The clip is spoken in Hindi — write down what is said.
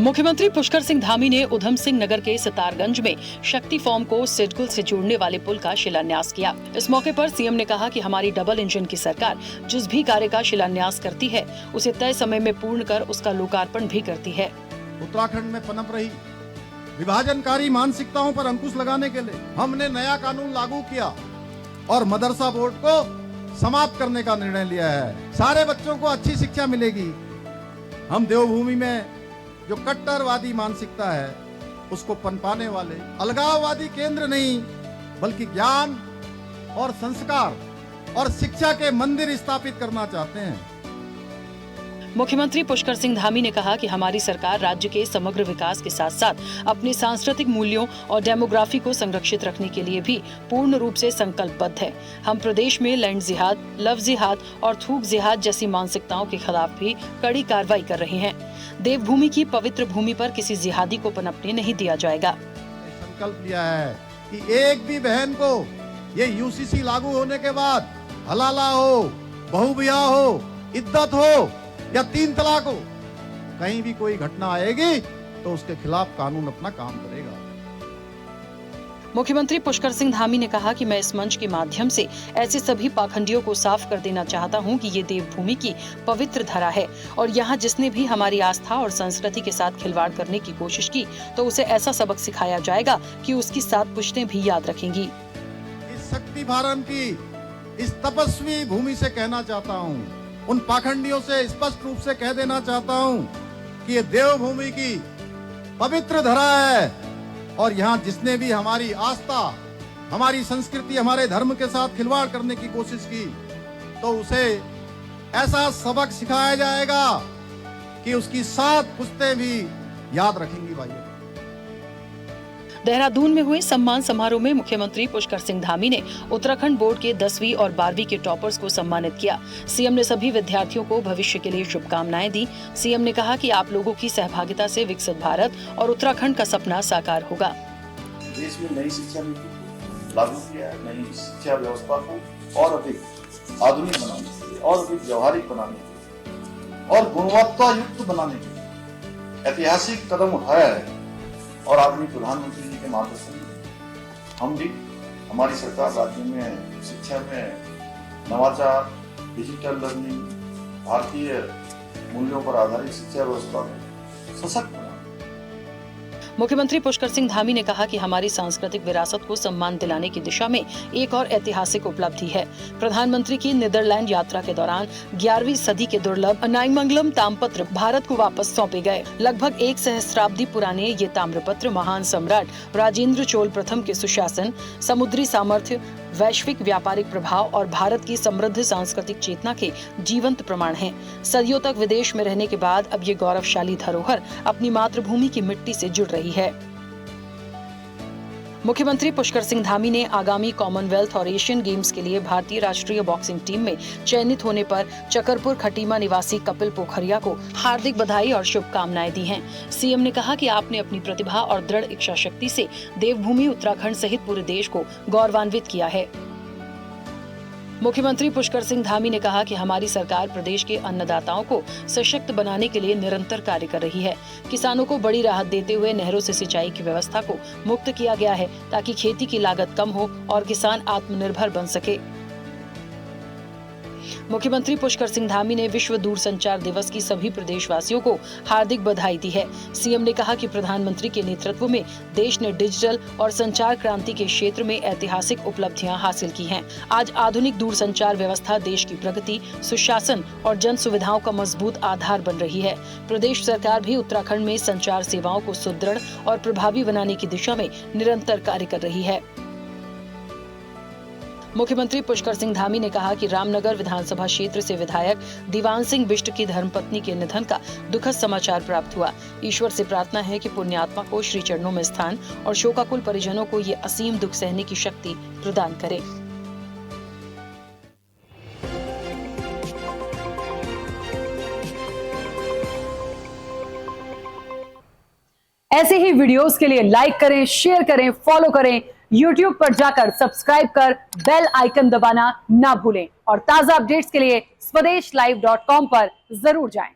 मुख्यमंत्री पुष्कर सिंह धामी ने उधम सिंह नगर के सितारगंज में शक्ति फॉर्म को सिडकुल से जोड़ने वाले पुल का शिलान्यास किया। इस मौके पर सीएम ने कहा कि हमारी डबल इंजन की सरकार जिस भी कार्य का शिलान्यास करती है उसे तय समय में पूर्ण कर उसका लोकार्पण भी करती है। उत्तराखंड में पनप रही विभाजनकारी मानसिकताओं पर अंकुश लगाने के लिए हमने नया कानून लागू किया और मदरसा बोर्ड को समाप्त करने का निर्णय लिया है। सारे बच्चों को अच्छी शिक्षा मिलेगी। हम देवभूमि में जो कट्टरवादी मानसिकता है उसको पनपाने वाले अलगाववादी केंद्र नहीं बल्कि ज्ञान और संस्कार और शिक्षा के मंदिर स्थापित करना चाहते हैं। मुख्यमंत्री पुष्कर सिंह धामी ने कहा कि हमारी सरकार राज्य के समग्र विकास के साथ साथ अपने सांस्कृतिक मूल्यों और डेमोग्राफी को संरक्षित रखने के लिए भी पूर्ण रूप से संकल्पबद्ध है। हम प्रदेश में लैंड जिहाद, लव जिहाद और थूक जिहाद जैसी मानसिकताओं के खिलाफ भी कड़ी कार्रवाई कर रहे हैं। देवभूमि की पवित्र भूमि पर किसी जिहादी को पनपने नहीं दिया जाएगा। संकल्प लिया है कि एक भी बहन को ये यूसीसी लागू होने के बाद हलाला हो, बहुविवाह हो, इद्दत हो या 3 तलाक हो, कहीं भी कोई घटना आएगी तो उसके खिलाफ कानून अपना काम करेगा। मुख्यमंत्री पुष्कर सिंह धामी ने कहा कि मैं इस मंच के माध्यम से ऐसे सभी पाखंडियों को साफ कर देना चाहता हूं कि ये देवभूमि की पवित्र धरा है और यहाँ जिसने भी हमारी आस्था और संस्कृति के साथ खिलवाड़ करने की कोशिश की तो उसे ऐसा सबक सिखाया जाएगा कि उसकी 7 पुश्तें भी याद रखेंगी। इस शक्ति भारम की इस तपस्वी भूमि से कहना चाहता हूँ, उन पाखंडियों से स्पष्ट रूप से कह देना चाहता हूँ कि ये देवभूमि की पवित्र धरा है और यहाँ जिसने भी हमारी आस्था, हमारी संस्कृति, हमारे धर्म के साथ खिलवाड़ करने की कोशिश की तो उसे ऐसा सबक सिखाया जाएगा कि उसकी 7 पुश्तें भी याद रखेंगी। भाइयों, देहरादून में हुए सम्मान समारोह में मुख्यमंत्री पुष्कर सिंह धामी ने उत्तराखंड बोर्ड के 10वीं और 12वीं के टॉपर्स को सम्मानित किया। सीएम ने सभी विद्यार्थियों को भविष्य के लिए शुभकामनाएं दी। सीएम ने कहा कि आप लोगों की सहभागिता से विकसित भारत और उत्तराखंड का सपना साकार होगा। देश में नई शिक्षा नीति लागू किया है, नई शिक्षा व्यवस्था को और अधिक आधुनिक बनाने के लिए और अधिक व्यवहारिक बनाने के लिए और गुणवत्ता युक्त बनाने के लिए ऐतिहासिक कदम उठाया है और आदरणीय प्रधानमंत्री जी के मार्गदर्शन में हम भी, हमारी सरकार राज्य में शिक्षा में नवाचार, डिजिटल लर्निंग, भारतीय मूल्यों पर आधारित शिक्षा व्यवस्था को सशक्त बना। मुख्यमंत्री पुष्कर सिंह धामी ने कहा कि हमारी सांस्कृतिक विरासत को सम्मान दिलाने की दिशा में एक और ऐतिहासिक उपलब्धि है। प्रधानमंत्री की नीदरलैंड यात्रा के दौरान 11वीं सदी के दुर्लभ अनाइमंगलम ताम्रपत्र भारत को वापस सौंपे गए। लगभग 1 सहस्राब्दी पुराने ये ताम्रपत्र महान सम्राट राजेंद्र चोल प्रथम के सुशासन, समुद्री सामर्थ्य, वैश्विक व्यापारिक प्रभाव और भारत की समृद्ध सांस्कृतिक चेतना के जीवंत प्रमाण हैं। सदियों तक विदेश में रहने के बाद अब ये गौरवशाली धरोहर अपनी मातृभूमि की मिट्टी से जुड़ रही है। मुख्यमंत्री पुष्कर सिंह धामी ने आगामी कॉमनवेल्थ और एशियन गेम्स के लिए भारतीय राष्ट्रीय बॉक्सिंग टीम में चयनित होने पर चकरपुर खटीमा निवासी कपिल पोखरिया को हार्दिक बधाई और शुभकामनाएं दी हैं। सीएम ने कहा कि आपने अपनी प्रतिभा और दृढ़ इच्छा शक्ति से देवभूमि उत्तराखंड सहित पूरे देश को गौरवान्वित किया है। मुख्यमंत्री पुष्कर सिंह धामी ने कहा कि हमारी सरकार प्रदेश के अन्नदाताओं को सशक्त बनाने के लिए निरंतर कार्य कर रही है। किसानों को बड़ी राहत देते हुए नहरों से सिंचाई की व्यवस्था को मुक्त किया गया है ताकि खेती की लागत कम हो और किसान आत्मनिर्भर बन सके। मुख्यमंत्री पुष्कर सिंह धामी ने विश्व दूरसंचार दिवस की सभी प्रदेशवासियों को हार्दिक बधाई दी है। सीएम ने कहा कि प्रधानमंत्री के नेतृत्व में देश ने डिजिटल और संचार क्रांति के क्षेत्र में ऐतिहासिक उपलब्धियां हासिल की हैं। आज आधुनिक दूरसंचार व्यवस्था देश की प्रगति, सुशासन और जन सुविधाओं का मजबूत आधार बन रही है। प्रदेश सरकार भी उत्तराखंड में संचार सेवाओं को सुदृढ़ और प्रभावी बनाने की दिशा में निरंतर कार्य कर रही है। मुख्यमंत्री पुष्कर सिंह धामी ने कहा कि रामनगर विधानसभा क्षेत्र से विधायक दीवान सिंह बिष्ट की धर्मपत्नी के निधन का दुखद समाचार प्राप्त हुआ। ईश्वर से प्रार्थना है कि पुण्यात्मा को श्री चरणों में स्थान और शोकाकुल परिजनों को ये असीम दुख सहने की शक्ति प्रदान करे। ऐसे ही वीडियोस के लिए लाइक करें, शेयर करें, फॉलो करें। YouTube पर जाकर सब्सक्राइब कर बेल आइकन दबाना ना भूलें और ताजा अपडेट्स के लिए स्वदेशलाइव.com पर जरूर जाएं।